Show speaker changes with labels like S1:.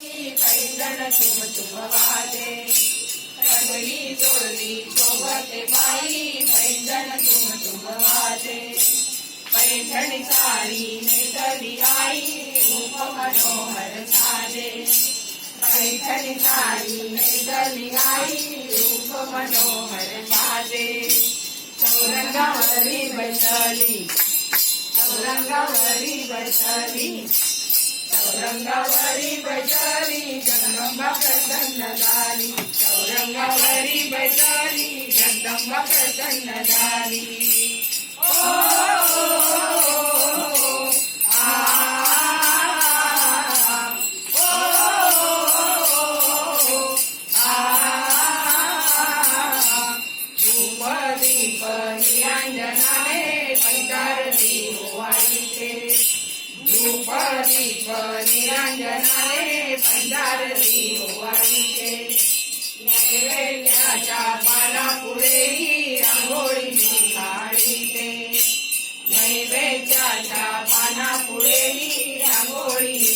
S1: पैंजण चुम चुम वाजे, रंगली चोली शोभते बाई, पैंजण चुम चुम वाजे. पैठणी साडी नेसली आई, रूप मनोहर साजे. पैठणी साडी नेसली आई, रूप मनोहर साजे. चौरंगावरी बैठली, चौरंगावरी बैठली, चौरंगावरी बैठली, जगदंबा प्रसन्न झाली. चौरंगावरी बैठली, जगदंबा प्रसन्न झाली. ओ दीप निरंजनाने पैंजरती ओवाळीते. धूप दीप निरंजनाने पैंजरती ओवाळीते. नैवेद्याच्या पानापुढेही रांगोळी काढीते. नैवेद्याच्या पानापुढेही रांगोळी